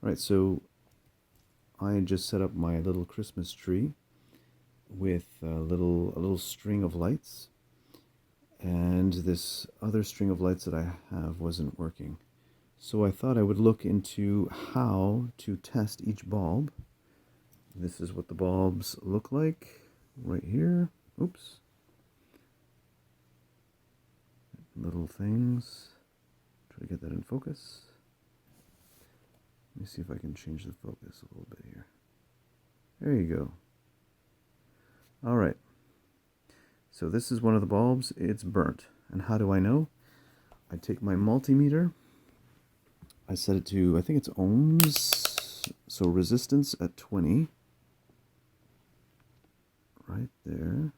Right, so I just set up my little Christmas tree with a little string of lights, and this other string of lights that I have wasn't working. So I thought I would look into how to test each bulb. This is what the bulbs look like right here. Oops. Little things. Try to get that in focus. Let me see if I can change the focus a little bit here. There you go. All right. So this is one of the bulbs. It's burnt. And how do I know? I take my multimeter. I set it to, I think it's ohms. So resistance at 20. Right there.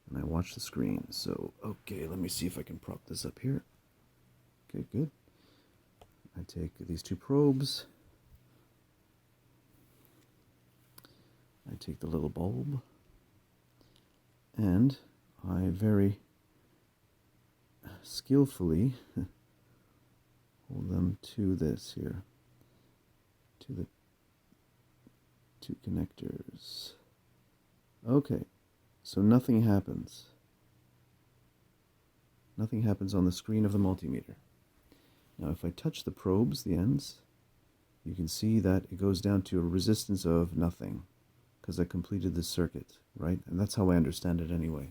And I watch the screen. So, okay, let me see if I can prop this up here. Okay, good. I take these two probes. I take the little bulb. And I very skillfully hold them to this here. To the two connectors. Okay, so nothing happens. Nothing happens on the screen of the multimeter. Now if I touch the probes, the ends, you can see that it goes down to a resistance of nothing because I completed the circuit, right? And that's how I understand it anyway.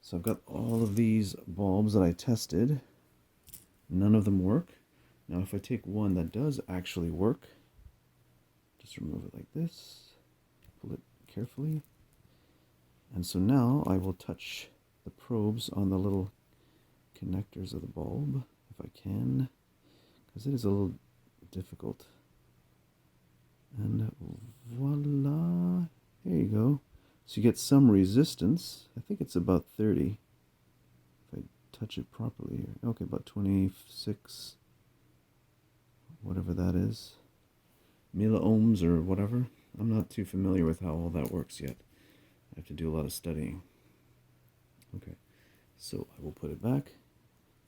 So I've got all of these bulbs that I tested. None of them work. Now if I take one that does actually work, just remove it like this, pull it carefully. And so now I will touch the probes on the little connectors of the bulb, if I can, because it is a little difficult. And voila, there you go. So you get some resistance. I think it's about 30. If I touch it properly here. Okay, about 26, whatever that is. Milliohms or whatever. I'm not too familiar with how all that works yet. I have to do a lot of studying. Okay, so I will put it back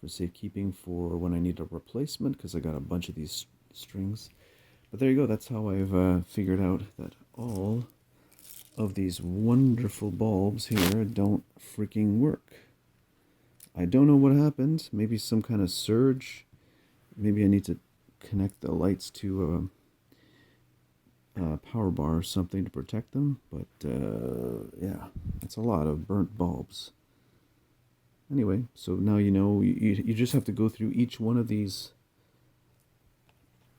for safekeeping for when I need a replacement, because I got a bunch of these strings. But there you go, that's how I've figured out that all of these wonderful bulbs here don't freaking work. I don't know what happened. Maybe some kind of surge. Maybe I need to connect the lights to a power bar or something to protect them. But yeah, that's a lot of burnt bulbs. Anyway, so now you know, you just have to go through each one of these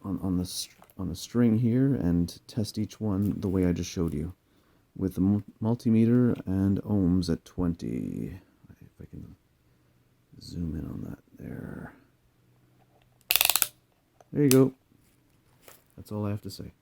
on the string here and test each one the way I just showed you with the multimeter and ohms at 20. If I can zoom in on that there. There you go. That's all I have to say.